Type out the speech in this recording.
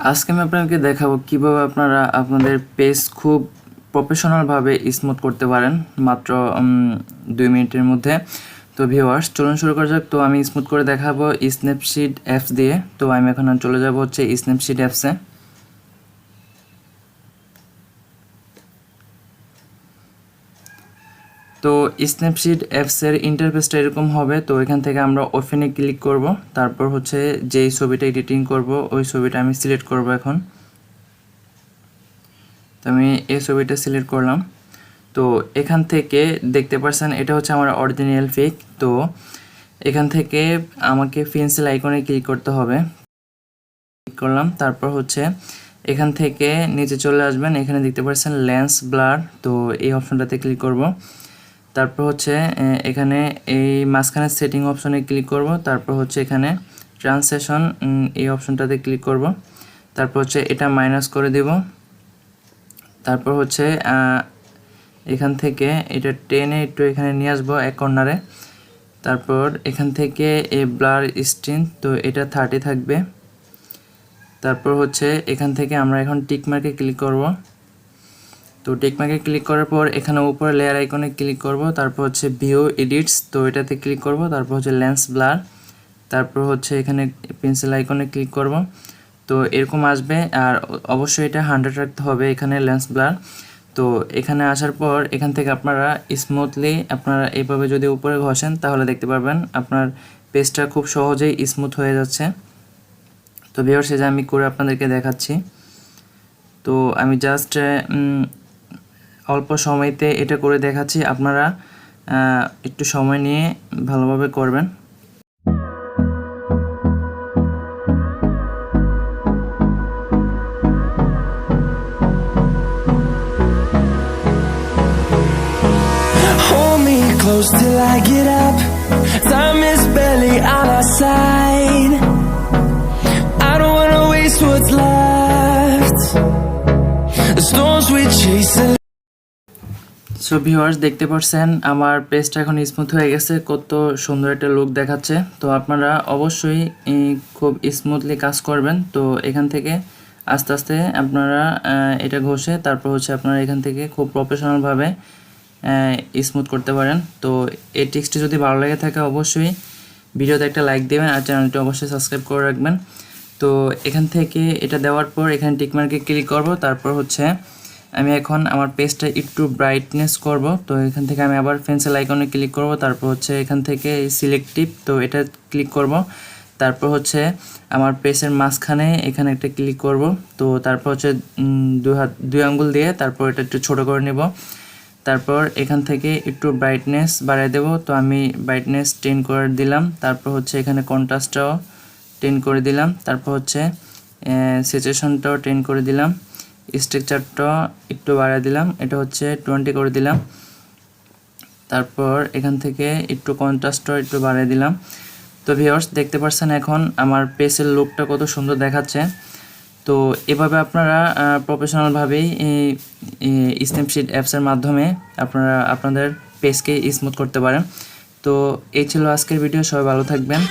আজকে আমি আপনাকে দেখাবো কিভাবে আপনারা আপনাদের পেজ খুব প্রফেশনালভাবে স্মুথ করতে পারেন মাত্র 2 মিনিটের মধ্যে। তো ভিউয়ার্স, চলুন শুরু করা যাক। তো আমি স্মুথ করে দেখাবো স্ন্যাপসিড অ্যাপস দিয়ে। তো আমি এখন চলে যাব হচ্ছে স্ন্যাপসিড অ্যাপসে। তো স্ন্যাপসিড অ্যাপসের ইন্টারফেসটা এরকম হবে। তো এখান থেকে আমরা ওপেনে ক্লিক করব, তারপর হচ্ছে যেই ছবিটা এডিটিং করব ওই ছবিটা আমি সিলেক্ট করব। এখন তো আমি এই ছবিটা সিলেক্ট করলাম। তো এখান থেকে দেখতে পাচ্ছেন এটা হচ্ছে আমার অরিজিনাল পিক। তো এখান থেকে আমাকে পেন্সিল আইকনে ক্লিক করতে হবে। ক্লিক করলাম, তারপর হচ্ছে এখান থেকে নিচে চলে আসবেন, এখানে দেখতে পাচ্ছেন লেন্স ব্লার। তো এই অপশনটাতে ক্লিক করব। তারপর হচ্ছে এখানে এই মাঝখানে সেটিং অপশনে ক্লিক করব। তারপর হচ্ছে এখানে ট্রান্সলেশন এই অপশনটাতে ক্লিক করব। তারপর হচ্ছে এটা মাইনাস করে দেব। তারপর হচ্ছে এখান থেকে এটা টেনে একটু এখানে নিয়ে আসবো এক কর্নারে। তারপর এখান থেকে এই ব্লার স্ট্রিং, তো এটা 30 থাকবে। তারপর হচ্ছে এখান থেকে আমরা এখন টিক মার্কে ক্লিক করব। তো টিক মার্কে ক্লিক করার পর এখানে উপরে লেয়ার আইকনে ক্লিক করব। তারপর হচ্ছে ভিউ এডিটস, তো এটাতে ক্লিক করব। তারপর হচ্ছে লেন্স ব্লার, তারপর হচ্ছে এখানে পেন্সিল আইকনে ক্লিক করব। তো এরকম আসবে, আর অবশ্যই এটা 100 রাখতে হবে এখানে লেন্স ব্লার। তো এখানে আসার পর এখান থেকে আপনারা স্মুথলি আপনারা এইভাবে যদি উপরে ঘষেন তাহলে দেখতে পারবেন আপনার পেজটা খুব সহজেই স্মুথ হয়ে যাচ্ছে। তো ভিউয়ার্স, যে আমি করে আপনাদেরকে দেখাচ্ছি। তো আমি জাস্ট অল্প সময়তে এটা করে দেখাচ্ছি, আপনারা একটু সময় নিয়ে ভালোভাবে করবেন। Close till I get up. Time is barely on our side. I don't wanna waste what's left. The storms we chase. So viewers, দেখতে পাচ্ছেন আমার পেজটা এখন স্মুথ হয়ে গেছে, কত সুন্দর একটা লুক দেখাচ্ছে। তো আপনারা অবশ্যই খুব স্মুথলি কাজ করবেন। তো এখান থেকে আস্তে আস্তে আপনারা এটা ঘষে তারপর হচ্ছে আপনারা এখান থেকে খুব প্রফেশনালভাবে স্মুথ করতে পারেন। তো এই টিপসটি যদি ভালো লেগে থাকে অবশ্যই ভিডিওতে একটা লাইক দেবেন আর চ্যানেলটি অবশ্যই সাবস্ক্রাইব করে রাখবেন। তো এখান থেকে এটা দেওয়ার পর এখানে টিকমার্কে ক্লিক করব। তারপর হচ্ছে আমি এখন আমার পেজটা একটু ব্রাইটনেস করব। তো এখান থেকে আমি আবার পেন্সিল আইকনে ক্লিক করব। তারপর হচ্ছে এখান থেকে সিলেক্টিভ, তো এটা ক্লিক করব। তারপর হচ্ছে আমার পেজের মাঝখানে এখানে একটা ক্লিক করব। তো তারপর হচ্ছে দুই আঙ্গুল দিয়ে তারপর এটা একটু ছোট করে নেব। তারপর এখান থেকে একটু ব্রাইটনেস বাড়িয়ে দেব। তো আমি ব্রাইটনেস 10 করে দিলাম। তারপর হচ্ছে এখানে কন্ট্রাস্টটাও 10 করে দিলাম। তারপর হচ্ছে স্যাচুরেশনটাও 10 করে দিলাম। স্ট্রাকচারটা একটু বাড়িয়ে দিলাম, এটা হচ্ছে 20 করে দিলাম। তারপর এখান থেকে একটু কন্ট্রাস্টটাও একটু বাড়িয়ে দিলাম। তো ভিউয়ার্স, দেখতে পাচ্ছেন এখন আমার পেজের লুকটা কত সুন্দর দেখাচ্ছে। তো এভাবে আপনারা প্রফেশনালভাবেই স্ন্যাপসিড অ্যাপসের মাধ্যমে আপনারা আপনাদের পেজকে স্মুথ করতে পারেন। তো এই ছিল আজকের ভিডিও, সবাই ভালো থাকবেন।